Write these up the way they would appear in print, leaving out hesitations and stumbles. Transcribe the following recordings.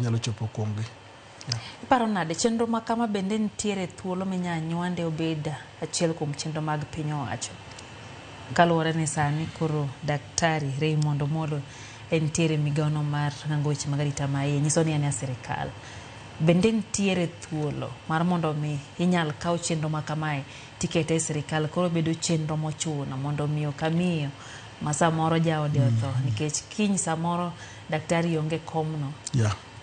nyalo chopo kuomgi. Iparo nade chenro ma kama bende nitiere thuolo minya nywande obed achiel kuom chenro mag piny owacho? Kaluwore ni sani koro Daktari Raymond Omolo entiere migaono mar rango weche mag arita maiye, nyiso ni en sirikal. Bende nitiere thuolo mar mondo mi inyal kaw chenro ma kamae tikete e sirikal, koro bedo chenro mochuno mondo miyo kamiyo ma samoro jaode otho nikech kiny samoro daktari onge komno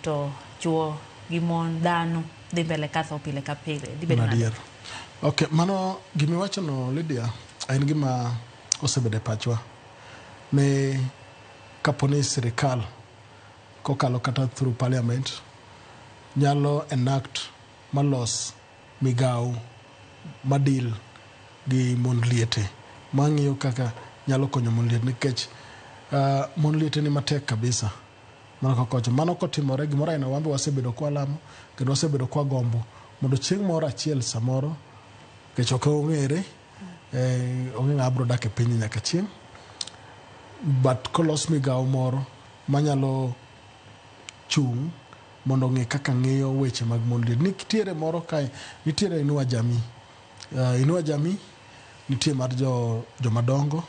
to chuo gi mon dhano dhi mbele katho pile ka pile dhi bedo nade? Okay, mano gimi wacho no Lydia en gima osebede pachwa ne kaponi sirikal kokalo kata through parliament nyalo enact malos migao madil gi mon liete mang'iyo kaka nyalo konyo mon liete nikech mon liete ni matek kabisa. Mano kotimore gimoro aina wambe wasebedo kwa lamo kendo wasebedo kwa gombo mondo chieng' moro achiel samoro kech ok ong'ere onge ng'a bro dak e piny nyaka chieng' but kolos migao moro manyalo chung' mondo ng'e kaka ng'iyo weche mag mon liete. Nitiere moro kae, nitiere Inua Jamii. Inua Jamii nitie mar jomadongo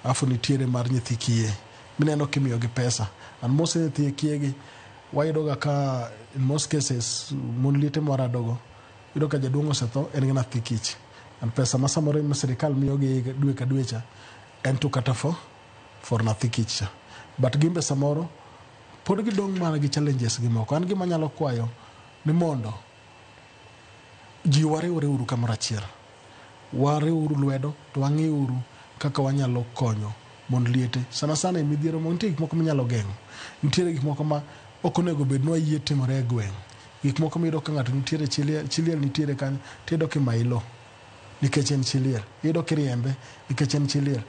afu nitiere mar nyithi kiye mineno kimiyogi pesa and most nyithi kiyegi wayudoga ka in most cases mon liete moradogo yudo ka jaduong' osetho en gi nathi kich and pesa ma samoro ma sirikal miyogi dwe ka dwe cha en to kata for nathi kich cha but gimbe samoro pod gidong' mana gi challenges gi moko. An gima nyalo kwayo ni mondo ji wariwre uru kamoro achiel, wariwuru lwedo to wang'iuru kaka wanyalo konyo mon liete sana sana e midhiero mo. Nitie gik moko minyalo geng'o, nitiere gik moko ma ok onego bed nwa yie timore e gweng'. Gik moko miyudo ka ng'ato nitiere chiliel nitiere kanyo tiyudo kimailo nikech en chiliel, iyudo kiriembe nikech en chiliel.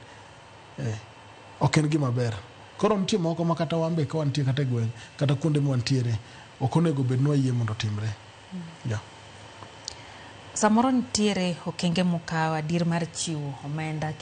Ok en gima ber. Koro nitie moko ma kata wambe ka wantie kata e gweng' kata kuonde ma wantiere ok onego bed nwa yie mondo timre. Samoro nitiere okenge mokaw adier mar chiwo omenda